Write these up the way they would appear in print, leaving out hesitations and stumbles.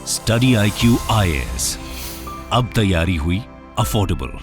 Study IQ IAS, अब तैयारी हुई अफोर्डेबल।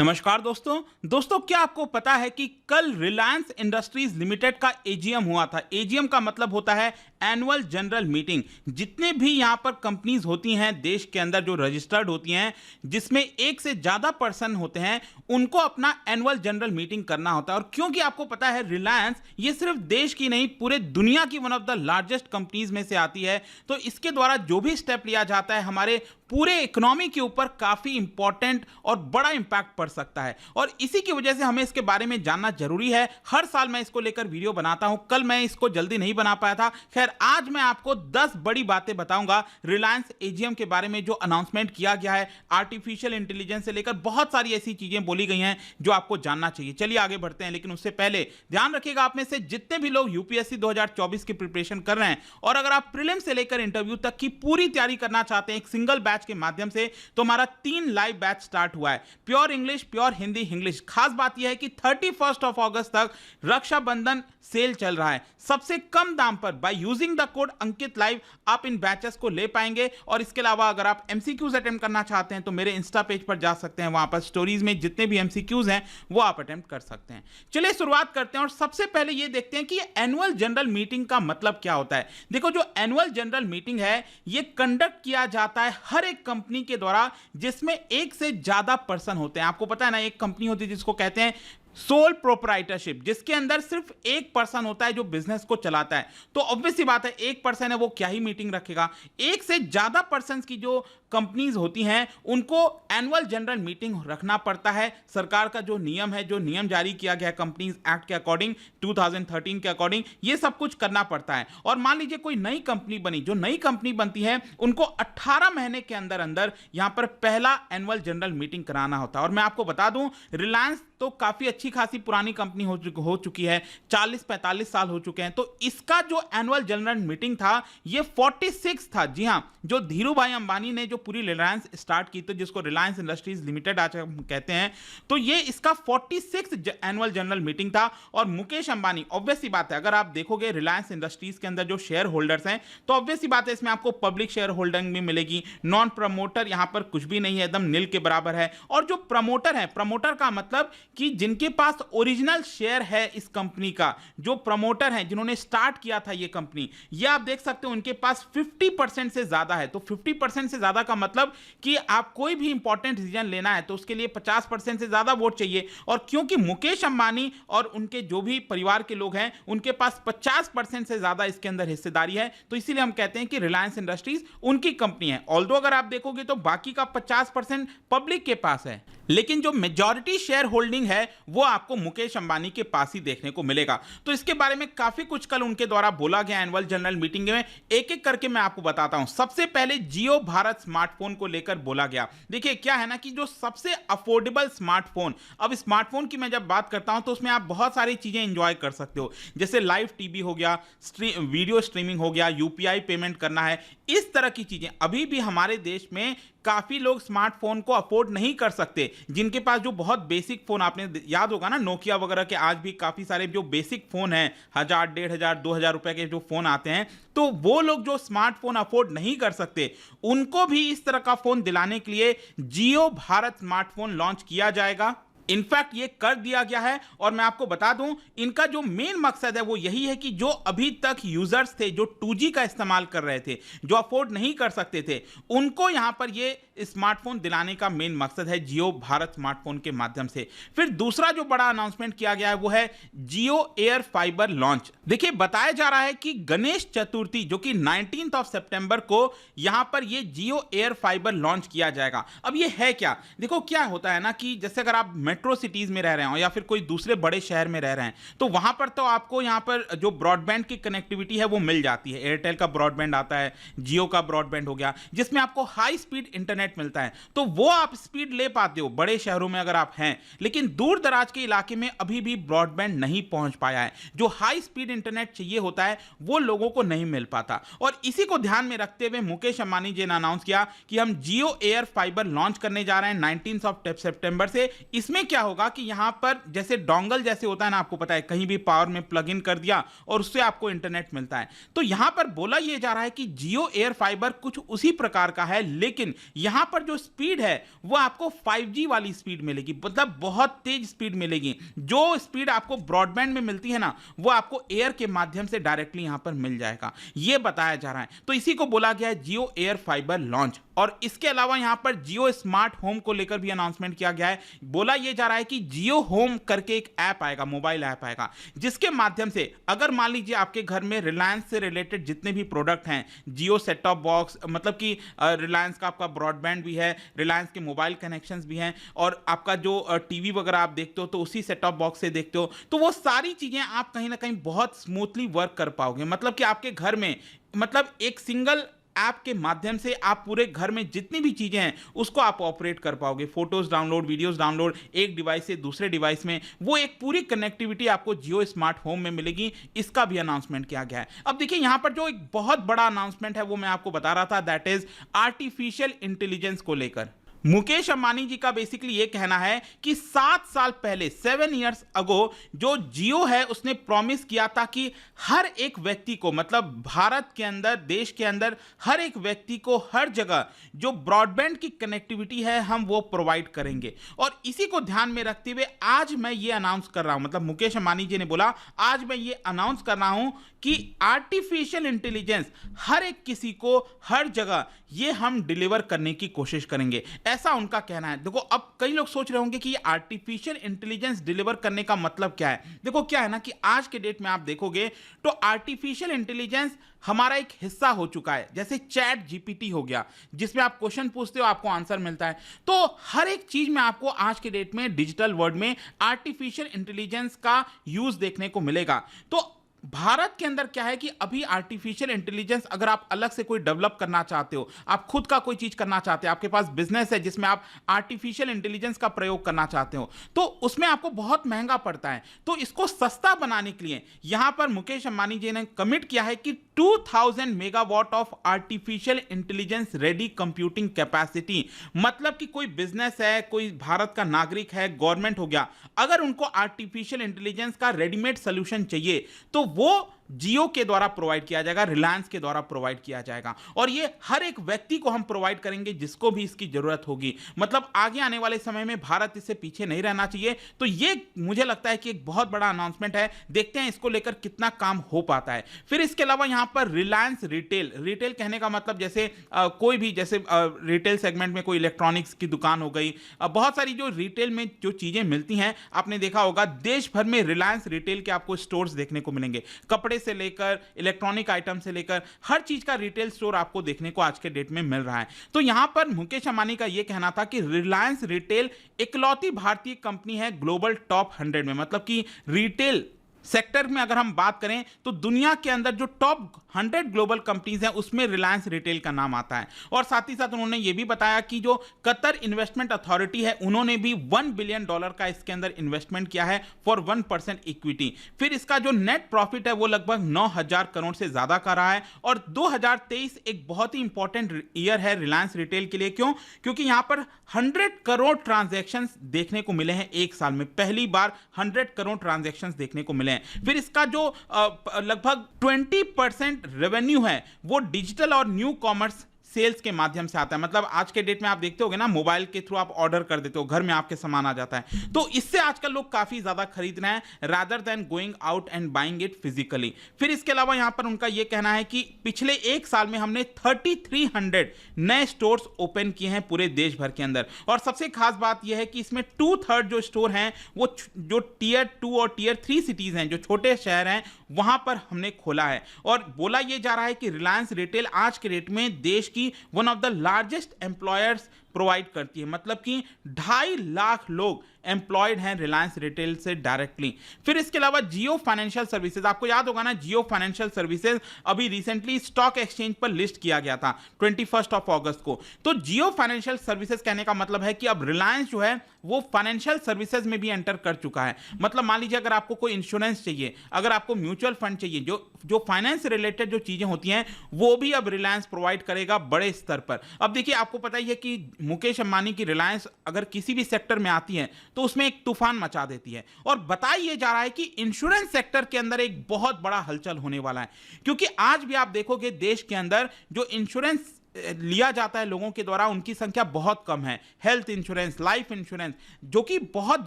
नमस्कार दोस्तों क्या आपको पता है कि कल रिलायंस इंडस्ट्रीज लिमिटेड का एजीएम हुआ था। एजीएम का मतलब होता है एनुअल जनरल मीटिंग। जितने भी यहां पर कंपनीज होती हैं देश के अंदर जो रजिस्टर्ड होती हैं, जिसमें एक से ज्यादा पर्सन होते हैं, उनको अपना एनुअल जनरल मीटिंग करना होता है। और क्योंकि आपको पता है रिलायंस ये सिर्फ देश की नहीं पूरे दुनिया की one of the largest companies में से आती है, तो इसके द्वारा जो भी स्टेप लिया जाता है हमारे पूरे इकोनॉमी के ऊपर काफी इंपॉर्टेंट और बड़ा इंपैक्ट पड़ सकता है। और इसी की वजह से हमें इसके बारे में जानना जरूरी है। हर साल मैं इसको लेकर वीडियो बनाता हूं, कल मैं इसको जल्दी नहीं बना पाया था। खैर आज मैं आपको 10 बड़ी बातें बताऊंगा रिलायंस एजीएम के बारे में जो अनाउंसमेंट किया गया है। आर्टिफिशियल इंटेलिजेंस से लेकर बहुत सारी ऐसी चीजें बोली गई हैं जो आपको जानना चाहिए। चलिए आगे बढ़ते हैं, लेकिन उससे पहले ध्यान रखिएगा आप में से जितने भी लोग यूपीएससी 2024 की प्रिपरेशन कर रहे हैं और अगर आप प्रीलिम से लेकर इंटरव्यू तक की पूरी तैयारी करना चाहते हैं एक सिंगल बैच के माध्यम से, तो हमारा 3 लाइव बैच स्टार्ट हुआ है। Pure English, pure Hindi, English. खास बात यह है कि 31 अगस्त तक रक्षाबंधन सेल चल रहा है। सबसे कम दाम पर bye using the code Ankit live आप इन बैचेस को ले पाएंगे। और इसके अलावा अगर आप एमसीक्यूज अटेम्प्ट करना चाहते हैं तो मेरे इंस्टा पेज पर जा सकते हैं, वहां पर स्टोरीज में जितने भी एमसीक्यूज हैं वो आप अटेम्प्ट कर सकते हैं। चलिए शुरुआत करते हैं और सबसे पहले ये देखते हैं कि एनुअल जनरल मीटिंग का मतलब क्या होता है। देखो, जो एनुअल जनरल मीटिंग है ये कंडक्ट किया जाता है हर एक कंपनी के द्वारा जिसमें एक से ज्यादा पर्सन होते हैं। आपको पता है ना, एक कंपनी होती है जिसको कहते हैं सोल प्रोप्राइटरशिप, जिसके अंदर सिर्फ एक पर्सन होता है जो बिजनेस को चलाता है। तो ऑब्वियस सी बात है, एक पर्सन है वो क्या ही मीटिंग रखेगा। एक से ज्यादा पर्सन की जो कंपनीज होती हैं उनको एनुअल जनरल मीटिंग रखना पड़ता है। सरकार का जो नियम है, जो नियम जारी किया गया है कंपनीज एक्ट के अकॉर्डिंग, 2013 के अकॉर्डिंग, ये सब कुछ करना पड़ता है। और मान लीजिए कोई नई कंपनी बनी, जो नई कंपनी बनती है उनको 18 महीने के अंदर अंदर यहां पर पहला एनुअल जनरल मीटिंग कराना होता है। और मैं आपको बता दूं, रिलायंस तो काफी अच्छी खासी पुरानी कंपनी हो चुकी है, 40-45 साल हो चुके हैं। तो इसका जो एनुअल जनरल मीटिंग था ये 46 था। जी हां, जो धीरू भाई अंबानी ने जो पूरी रिलायंस स्टार्ट की, तो जिसको रिलायंस इंडस्ट्रीज लिमिटेड आज हम कहते हैं, तो ये इसका 46 एनुअल जनरल मीटिंग था। और मुकेश अंबानी, ऑब्वियस सी बात है, अगर आप देखोगे रिलायंस इंडस्ट्रीज के अंदर जो शेयर होल्डर्स हैं तो ऑब्वियस सी बात है इसमें आपको पब्लिक शेयर होल्डिंग भी मिलेगी। नॉन प्रमोटर यहां पर कुछ भी नहीं है, एकदम नील के बराबर है। और जो प्रमोटर है, प्रमोटर का मतलब कि जिनके पास ओरिजिनल शेयर है इस कंपनी का, जो प्रमोटर हैं जिन्होंने स्टार्ट किया था ये कंपनी, ये आप देख सकते हो उनके पास 50% से ज्यादा है। तो 50% से ज्यादा का मतलब कि आप कोई भी इंपॉर्टेंट डिसीजन लेना है तो उसके लिए 50% से ज्यादा वोट चाहिए। और क्योंकि मुकेश अंबानी और उनके जो भी परिवार के लोग हैं उनके पास 50% से ज्यादा इसके अंदर हिस्सेदारी है, तो इसीलिए हम कहते हैं कि रिलायंस इंडस्ट्रीज उनकी कंपनी है। ऑल्दो अगर आप देखोगे तो बाकी का 50% पब्लिक के पास है, लेकिन जो मेजॉरिटी शेयर होल्डिंग है वो आपको मुकेश अंबानी के पास ही देखने को मिलेगा। तो इसके बारे में काफी कुछ कल उनके द्वारा बोला गया एनुअल जनरल मीटिंग में। एक एक करके मैं आपको बताता हूं। सबसे पहले जियो भारत स्मार्टफोन को लेकर बोला गया। देखिए क्या है ना कि जो सबसे अफोर्डेबल स्मार्टफोन, अब स्मार्टफोन की मैं जब बात करता हूं तो उसमें आप बहुत सारी चीजें एंजॉय कर सकते हो, जैसे लाइव टीवी हो गया, वीडियो स्ट्रीमिंग हो गया, यूपीआई पेमेंट करना है, इस तरह की चीजें। अभी भी हमारे देश में काफी लोग स्मार्टफोन को अफोर्ड नहीं कर सकते, जिनके पास जो बहुत बेसिक फोन, आपने याद होगा ना नोकिया वगैरह के, आज भी काफी सारे जो बेसिक फोन हैं 1000, 1500, 2000 रुपए के जो फोन आते हैं, तो वो लोग जो स्मार्टफोन अफोर्ड नहीं कर सकते उनको भी इस तरह का फोन दिलाने के लिए जियो भारत स्मार्टफोन लॉन्च किया जाएगा। इनफैक्ट ये कर दिया गया है। और मैं आपको बता दूं, इनका जो मेन मकसद है वो यही है कि जो अभी तक यूजर्स थे जो 2G का इस्तेमाल कर रहे थे, जो अफोर्ड नहीं कर सकते थे, उनको यहां पर ये स्मार्टफोन दिलाने का मेन मकसद है जियो भारत स्मार्टफोन के माध्यम से। फिर दूसरा जो बड़ा अनाउंसमेंट किया गया है वो है जियो एयर फाइबर लॉन्च। देखिए बताया जा रहा है कि गणेश चतुर्थी जो कि 19 सितंबर को यहां पर ये जियो एयर फाइबर लॉन्च किया जाएगा। अब ये है क्या? देखो क्या होता है ना कि जैसे अगर आप मेट्रो सिटीज में रह रहे हो या फिर कोई दूसरे बड़े शहर में रह रहे हैं तो वहां पर तो आपको यहां पर जो ब्रॉडबैंड की कनेक्टिविटी है वो मिल जाती है। एयरटेल का ब्रॉडबैंड आता है, जियो का ब्रॉडबैंड हो गया, जिसमें आपको हाई स्पीड इंटरनेट मिलता है, तो वो आप स्पीड ले पाते हो बड़े शहरों में अगर आप हैं। लेकिन दूर दराज के इलाके में अभी भी ब्रॉडबैंड नहीं पहुंच पाया है। जो हाई स्पीड इंटरनेट चाहिए होता है वो लोगों को नहीं मिल पाता। और इसी को ध्यान में रखते हुए मुकेश अंबानी जी ने अनाउंस किया कि हम जियो एयर फाइबर लॉन्च करने जा रहे हैं 19 सितंबर से। इसमें इसमें क्या होगा कि यहां पर जैसे डोंगल जैसे होता है ना, आपको पता है कहीं भी पावर में प्लग इन कर दिया और उससे आपको इंटरनेट मिलता है। तो यहां पर बोला यह जा रहा है कि जियो एयर फाइबर कुछ उसी प्रकार का है, लेकिन यहां पर जो स्पीड है वो आपको 5G वाली स्पीड मिलेगी, मतलब बहुत तेज स्पीड मिलेगी। जो स्पीड आपको ब्रॉडबैंड में मिलती है ना, वो आपको एयर के माध्यम से डायरेक्टली यहां पर मिल जाएगा, यह बताया जा रहा है। तो इसी को बोला गया है जियो एयर फाइबर लॉन्च। और इसके अलावा यहां पर जियो स्मार्ट होम को लेकर भी अनाउंसमेंट किया गया है। बोला यह जा रहा है कि जियो होम करके एक ऐप आएगा, मोबाइल ऐप आएगा, जिसके माध्यम से अगर मान लीजिए आपके घर में रिलायंस से रिलेटेड जितने भी प्रोडक्ट हैं, जियो सेट टॉप बॉक्स, मतलब कि रिलायंस का आपका ब्रॉडबैंड भी है, रिलायंस के मोबाइल कनेक्शंस भी हैं, और आपका जो टीवी वगैरह आप देखते हो तो उसी सेट टॉप बॉक्स से देखते हो, तो वो सारी चीजें आप कहीं ना कहीं बहुत स्मूथली वर्क कर पाओगे। मतलब कि आपके घर में, मतलब एक सिंगल ऐप के माध्यम से आप पूरे घर में जितनी भी चीजें हैं उसको आप ऑपरेट कर पाओगे। फोटोज डाउनलोड, वीडियोस डाउनलोड, एक डिवाइस से दूसरे डिवाइस में, वो एक पूरी कनेक्टिविटी आपको जियो स्मार्ट होम में मिलेगी। इसका भी अनाउंसमेंट किया गया है। अब देखिए यहां पर जो एक बहुत बड़ा अनाउंसमेंट है वो मैं आपको बता रहा था, दैट इज आर्टिफिशियल इंटेलिजेंस को लेकर। मुकेश अंबानी जी का बेसिकली ये कहना है कि 7 साल पहले, 7 इयर्स अगो, जो जियो है उसने प्रॉमिस किया था कि हर एक व्यक्ति को, मतलब भारत के अंदर, देश के अंदर हर एक व्यक्ति को हर जगह जो ब्रॉडबैंड की कनेक्टिविटी है हम वो प्रोवाइड करेंगे। और इसी को ध्यान में रखते हुए आज मैं ये अनाउंस कर रहा हूं, मतलब मुकेश अंबानी जी ने बोला आज मैं ये अनाउंस कर रहा हूं कि आर्टिफिशियल इंटेलिजेंस हर एक किसी को हर जगह ये हम डिलीवर करने की कोशिश करेंगे, ऐसा उनका कहना है। देखो अब कई लोग सोच रहे होंगे कि ये आर्टिफिशियल इंटेलिजेंस डिलीवर करने का मतलब क्या है। देखो क्या है ना कि आज के डेट में आप देखोगे तो आर्टिफिशियल इंटेलिजेंस हमारा एक हिस्सा हो चुका है। जैसे चैट जीपीटी हो गया, जिसमें आप क्वेश्चन पूछते हो आपको आंसर मिलता है। तो हर एक चीज में आपको आज के डेट में डिजिटल वर्ल्ड में आर्टिफिशियल इंटेलिजेंस का यूज देखने को मिलेगा। तो भारत के अंदर क्या है कि अभी आर्टिफिशियल इंटेलिजेंस अगर आप अलग से कोई डेवलप करना चाहते हो, आप खुद का कोई चीज करना चाहते हो, आपके पास बिजनेस है जिसमें आप आर्टिफिशियल इंटेलिजेंस का प्रयोग करना चाहते हो, तो उसमें आपको बहुत महंगा पड़ता है। तो इसको सस्ता बनाने के लिए यहां पर मुकेश अंबानी जी ने कमिट किया है कि 2000 megawatt of artificial intelligence ready computing capacity, मतलब कि कोई बिजनेस है, कोई भारत का नागरिक है, गवर्नमेंट हो गया, अगर उनको आर्टिफिशियल इंटेलिजेंस का रेडीमेड सोल्यूशन चाहिए तो वो जियो के द्वारा प्रोवाइड किया जाएगा, रिलायंस के द्वारा प्रोवाइड किया जाएगा। और ये हर एक व्यक्ति को हम प्रोवाइड करेंगे जिसको भी इसकी जरूरत होगी। मतलब आगे आने वाले समय में भारत इससे पीछे नहीं रहना चाहिए। तो ये मुझे लगता है कि एक बहुत बड़ा अनाउंसमेंट है, देखते हैं इसको लेकर कितना काम हो पाता है। फिर इसके अलावा यहां पर रिलायंस रिटेल, रिटेल कहने का मतलब जैसे कोई भी, जैसे रिटेल सेगमेंट में कोई इलेक्ट्रॉनिक्स की दुकान हो गई, बहुत सारी जो रिटेल में जो चीजें मिलती हैं, आपने देखा होगा देश भर में रिलायंस रिटेल के आपको स्टोर्स देखने को मिलेंगे। कपड़े से लेकर इलेक्ट्रॉनिक आइटम से लेकर हर चीज का रिटेल स्टोर आपको देखने को आज के डेट में मिल रहा है। तो यहां पर मुकेश अंबानी का यह कहना था कि रिलायंस रिटेल इकलौती भारतीय कंपनी है ग्लोबल टॉप 100 में, मतलब कि रिटेल सेक्टर में अगर हम बात करें तो दुनिया के अंदर जो टॉप 100 ग्लोबल कंपनीज हैं उसमें रिलायंस रिटेल का नाम आता है। और साथ ही साथ उन्होंने ये भी बताया कि जो कतर इन्वेस्टमेंट अथॉरिटी है उन्होंने भी $1 बिलियन का इसके अंदर इन्वेस्टमेंट किया है फॉर 1% इक्विटी। फिर इसका जो नेट प्रॉफिट है वो लगभग 9,000 करोड़ से ज्यादा का रहा है। और 2023 एक बहुत ही इंपॉर्टेंट ईयर है रिलायंस रिटेल के लिए। क्यों? क्योंकि यहां पर 100 करोड़ ट्रांजैक्शन देखने को मिले हैं एक साल में, पहली बार 100 करोड़ ट्रांजैक्शन देखने को मिले हैं। फिर इसका जो लगभग 20% रेवेन्यू है वो डिजिटल और न्यू कॉमर्स सेल्स के माध्यम से आता है। मतलब आज के डेट में आप देखते होगे ना, मोबाइल के थ्रू आप ऑर्डर कर देते हो, घर में आपके सामान आ जाता है। तो इससे आजकल लोग काफी ज्यादा खरीद रहे हैं rather than going out and buying it physically. फिर इसके अलावा यहां पर उनका यह कहना है कि पिछले एक साल में हमने 3300 नए स्टोर्स ओपन किए हैं पूरे देश भर के अंदर। और सबसे खास बात यह है कि इसमें 2/3 जो स्टोर हैं वो जो टियर 2 और टियर 3 सिटीज हैं, जो छोटे शहर हैं, वहां पर हमने खोला है। और बोला यह जा रहा है कि रिलायंस रिटेल आज के डेट में देश की one of the largest employers provide करती है। मतलब कि 2.5 लाख लोग एम्प्लॉयड हैं रिलायंस रिटेल से डायरेक्टली। फिर इसके अलावा जियो फाइनेंशियल सर्विसेज, आपको याद होगा ना, जियो फाइनेंशियल सर्विसेज अभी रिसेंटली स्टॉक एक्सचेंज पर लिस्ट किया गया था 21 अगस्त को। तो जियो फाइनेंशियल सर्विसेज कहने का मतलब है कि अब रिलायंस जो है वो फाइनेंशियल सर्विसेज में भी एंटर कर चुका है। मतलब मान लीजिए अगर आपको कोई इंश्योरेंस चाहिए, अगर आपको म्यूचुअल फंड चाहिए, जो फाइनेंस रिलेटेड जो चीजें होती हैं वो भी अब रिलायंस प्रोवाइड करेगा बड़े स्तर पर। अब देखिए आपको पता ही है कि मुकेश अंबानी की रिलायंस अगर किसी भी सेक्टर में आती है तो उसमें एक तूफान मचा देती है। और बताया जा रहा है कि इंश्योरेंस सेक्टर के अंदर एक बहुत बड़ा हलचल होने वाला है, क्योंकि आज भी आप देखोगे देश के अंदर जो इंश्योरेंस लिया जाता है लोगों के द्वारा उनकी संख्या बहुत कम है। हेल्थ इंश्योरेंस, लाइफ इंश्योरेंस, जो कि बहुत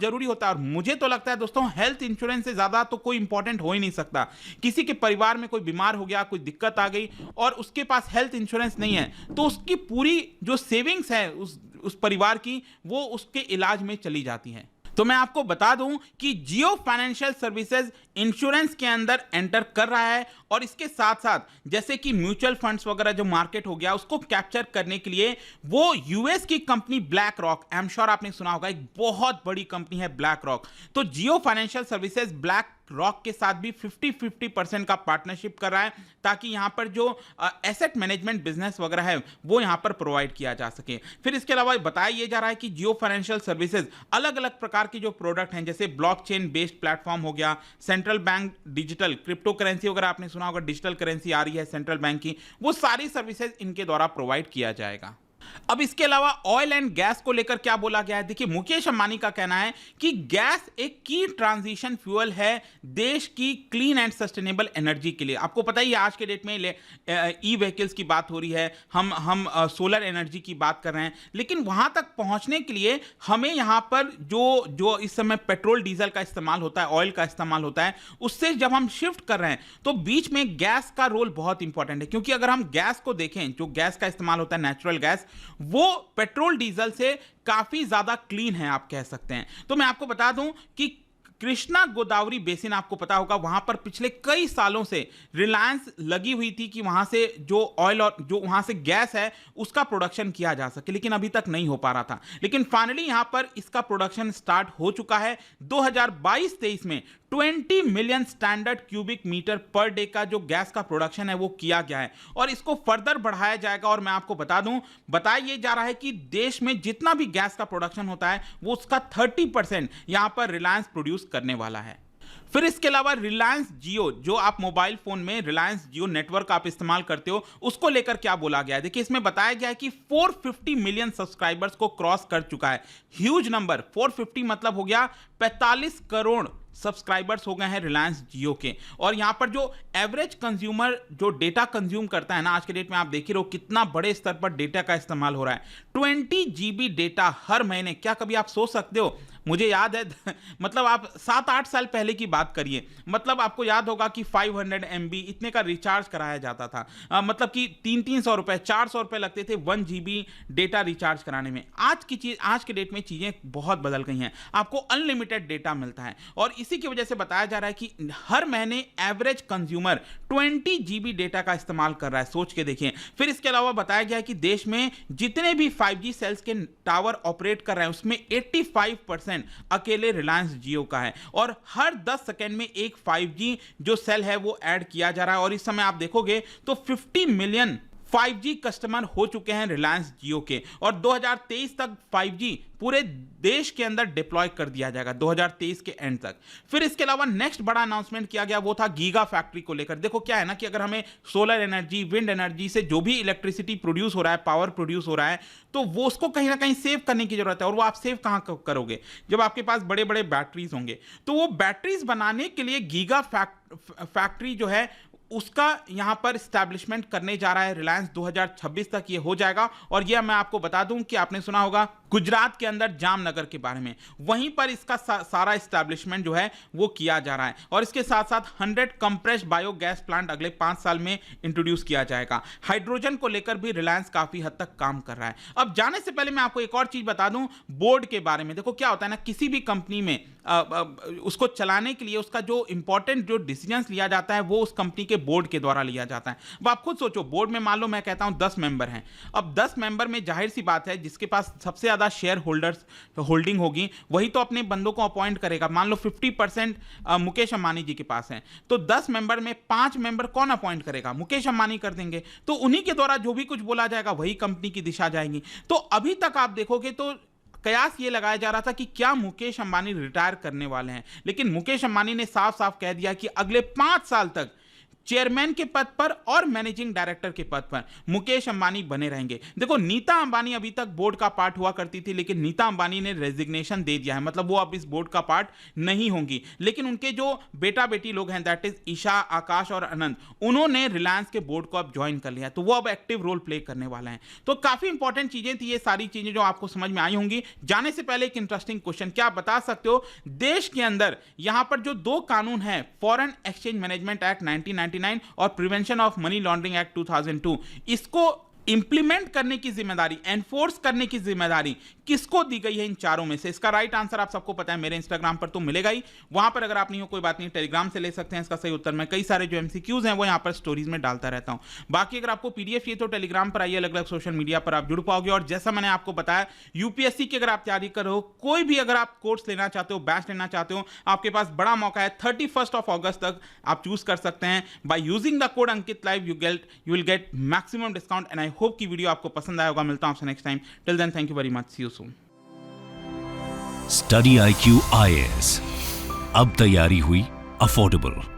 जरूरी होता है। और मुझे तो लगता है दोस्तों, हेल्थ इंश्योरेंस से ज्यादा तो कोई इंपॉर्टेंट हो ही नहीं सकता। किसी के परिवार में कोई बीमार हो गया, कोई दिक्कत आ गई और उसके पास हेल्थ इंश्योरेंस नहीं है, तो उसकी पूरी जो सेविंग्स है उस परिवार की, वो उसके इलाज में चली जाती है। तो मैं आपको बता दूं कि जियो फाइनेंशियल सर्विसेज इंश्योरेंस के अंदर एंटर कर रहा है, और इसके साथ साथ जैसे कि म्यूचुअल फंड्स वगैरह जो मार्केट हो गया उसको कैप्चर करने के लिए वो यूएस की company black rock, I am sure आपने सुना होगा, एक बहुत बड़ी कंपनी है ब्लैक रॉक। तो जियो फाइनेंशियल सर्विसेज ब्लैक रॉक के साथ भी 50-50% का पार्टनरशिप कर रहा है, ताकि यहां पर जो एसेट मैनेजमेंट बिजनेस वगैरह है वो यहां पर प्रोवाइड किया जा सके। फिर इसके अलावा बताया यह जा रहा है कि जियो फाइनेंशियल सर्विसेज अलग अलग प्रकार के जो प्रोडक्ट हैं, जैसे ब्लॉकचेन बेस्ड प्लेटफॉर्म हो गया, central bank digital crypto currency वगैरह आपने सुना होगा, डिजिटल करेंसी आ रही है सेंट्रल बैंक की, वो सारी सर्विसेज इनके द्वारा प्रोवाइड किया जाएगा। अब इसके अलावा ऑयल एंड गैस को लेकर क्या बोला गया है? देखिए, मुकेश अंबानी का कहना है कि गैस एक की ट्रांजिशन फ्यूल है देश की क्लीन एंड सस्टेनेबल एनर्जी के लिए। आपको पता ही है आज के डेट में ई व्हीकल्स की बात हो रही है, हम सोलर एनर्जी की बात कर रहे हैं, लेकिन वहां तक पहुंचने के लिए हमें यहां पर जो इस समय पेट्रोल डीजल का इस्तेमाल होता है, ऑयल का इस्तेमाल होता है, उससे जब हम शिफ्ट कर रहे हैं तो बीच में गैस का रोल बहुत इंपॉर्टेंट है। क्योंकि अगर हम गैस को देखें, जो गैस का इस्तेमाल होता है नेचुरल गैस, वो पेट्रोल डीजल से काफी ज्यादा क्लीन है आप कह सकते हैं। तो मैं आपको बता दूं कि कृष्णा गोदावरी बेसिन, आपको पता होगा, वहां पर पिछले कई सालों से रिलायंस लगी हुई थी कि वहां से जो ऑयल और जो वहां से गैस है उसका प्रोडक्शन किया जा सके, लेकिन अभी तक नहीं हो पा रहा था। लेकिन फाइनली यहां पर इसका प्रोडक्शन स्टार्ट हो चुका है। 2022-23 में 20 million standard cubic metre per day का जो गैस का प्रोडक्शन है वो किया गया है, और इसको फर्दर बढ़ाया जाएगा। और मैं आपको बता दूं, बताया यह जा रहा है कि देश में जितना भी गैस का प्रोडक्शन होता है वो उसका 30% यहां पर रिलायंस प्रोड्यूस करने वाला है। फिर इसके अलावा रिलायंस जियो, जो आप मोबाइल फोन में रिलायंस जियो नेटवर्क आप इस्तेमाल करते हो, उसको लेकर क्या बोला गया है? देखिए, इसमें बताया गया है कि 450 मिलियन सब्सक्राइबर्स को क्रॉस कर चुका है। ह्यूज नंबर, 450 मतलब हो गया 45 करोड़ सब्सक्राइबर्स हो गए हैं रिलायंस जियो के। और यहां पर जो एवरेज कंज्यूमर जो डेटा कंज्यूम करता है ना, आज के डेट में आप देख ही रहो कितना बड़े स्तर पर डेटा का इस्तेमाल हो रहा है। 20 GB डेटा हर महीने। क्या कभी आप सोच सकते हो? मुझे याद है मतलब आप 7-8 साल पहले की बात करिए, मतलब आपको याद होगा कि 500 MB इतने का रिचार्ज कराया जाता था। मतलब कि 300-300 रुपए, 400 रुपए लगते थे 1 GB डेटा रिचार्ज कराने में। आज के डेट में चीजें बहुत बदल गई हैं, आपको अनलिमिटेड डेटा मिलता है। और इसी की वजह से बताया जा रहा है कि हर महीने एवरेज कंज्यूमर 20 GB डेटा का इस्तेमाल कर रहा है। सोच के देखिए। फिर इसके अलावा बताया गया है कि देश में जितने भी 5G सेल्स के टावर ऑपरेट कर रहे हैं उसमें 85% अकेले रिलायंस जियो का है, और हर 10 सेकंड में एक 5G जो सेल है वो ऐड किया जा रहा है। और इस समय आप देखोगे तो 50 मिलियन 5G कस्टमर हो चुके हैं रिलायंस जियो के, और 2023 तक 5G पूरे देश के अंदर डिप्लॉय कर दिया जाएगा 2023 के एंड तक। फिर इसके अलावा नेक्स्ट बड़ा अनाउंसमेंट किया गया वो था गीगा फैक्ट्री को लेकर। देखो क्या है ना कि अगर हमें सोलर एनर्जी, विंड एनर्जी से जो भी इलेक्ट्रिसिटी प्रोड्यूस हो रहा है, पावर प्रोड्यूस हो रहा है, तो वो उसको कहीं ना कहीं सेव करने की जरूरत है। और वो आप सेव कहां करोगे? जब आपके पास बड़े बड़े बैटरीज होंगे। तो वो बैटरीज बनाने के लिए गीगा फैक्ट्री जो है उसका यहां पर स्टैब्लिशमेंट करने जा रहा है रिलायंस। 2026 तक ये हो जाएगा। और यह मैं आपको बता दूं कि आपने सुना होगा गुजरात के अंदर जामनगर के बारे में, वहीं पर इसका सारा स्टैब्लिशमेंट जो है वो किया जा रहा है। और इसके साथ साथ 100 कंप्रेस्ड बायोगैस प्लांट अगले 5 साल में इंट्रोड्यूस किया जाएगा। हाइड्रोजन को लेकर भी रिलायंस काफी हद तक काम कर रहा है। अब जाने से पहले मैं आपको एक और चीज बता दूं बोर्ड के बारे में। देखो क्या होता है ना, किसी भी कंपनी में उसको चलाने के लिए उसका जो इंपॉर्टेंट जो डिसीजंस लिया जाता है वो उस कंपनी के बोर्ड के द्वारा लिया जाता है। अब आप खुद सोचो, बोर्ड में मान लो मैं कहता हूं 10 मेंबर हैं। अब 10 मेंबर में जाहिर सी बात है जिसके पास सबसे ज्यादा शेयर होल्डर्स होल्डिंग होगी वही तो अपने बंदों को अपॉइंट करेगा। मान लो 50% मुकेश अंबानी जी के पास है, तो 10 मेंबर में 5 मेंबर कौन अपॉइंट करेगा? मुकेश अंबानी कर देंगे। तो उन्हीं के द्वारा जो भी कुछ बोला जाएगा वही कंपनी की दिशा जाएगी। तो अभी तक आप देखोगे तो कयास ये लगाया जा रहा था कि क्या मुकेश अंबानी रिटायर करने वाले हैं, लेकिन मुकेश अंबानी ने साफ साफ कह दिया कि अगले 5 साल तक चेयरमैन के पद पर और मैनेजिंग डायरेक्टर के पद पर मुकेश अंबानी बने रहेंगे। देखो, नीता अंबानी अभी तक बोर्ड का पार्ट हुआ करती थी, लेकिन नीता अंबानी ने रेजिग्नेशन दे दिया है, मतलब वो अब इस बोर्ड का पार्ट नहीं होंगी। लेकिन उनके जो बेटा बेटी लोग हैं, दैट इज ईशा, आकाश और अनंत, उन्होंने रिलायंस के बोर्ड को अब ज्वाइन कर लिया, तो वो अब एक्टिव रोल प्ले करने वाले हैं। तो काफी इंपॉर्टेंट चीजें थी ये सारी चीजें जो आपको समझ में आई होंगी। जाने से पहले एक इंटरेस्टिंग क्वेश्चन, क्या आप बता सकते हो देश के अंदर यहां पर जो दो कानून है, फॉरेन एक्सचेंज मैनेजमेंट एक्ट 1999 और prevention of money laundering act 2002, इसको इंप्लीमेंट करने की जिम्मेदारी, एनफोर्स करने की जिम्मेदारी किसको दी गई है इन चारों में से? इसका राइट आंसर आप सबको पता है, मेरे इंस्टाग्राम पर तो मिलेगा ही, वहां पर अगर आप नहीं हो कोई बात नहीं, टेलीग्राम से ले सकते हैं इसका सही उत्तर। मैं कई सारे जो एमसीक्यूज हैं वो यहां पर स्टोरीज में डालता रहता हूं। बाकी अगर आपको पीडीएफ चाहिए तो टेलीग्राम पर आइए, अलग अलग सोशल मीडिया पर आप जुड़ पाओगे। और जैसा मैंने आपको बताया, यूपीएससी की अगर आप तैयारी कर रहे हो, कोई भी अगर आप कोर्स लेना चाहते हो, बैच लेना चाहते हो, आपके पास बड़ा मौका है। 31 अगस्त तक आप चूज कर सकते हैं। By using the code Ankit live you will get maximum discount. And I hope की वीडियो आपको पसंद आया होगा। मिलता हूं आपसे next time. Till then, thank you very much, see you soon. Study IQ IAS, अब तैयारी हुई अफोर्डेबल।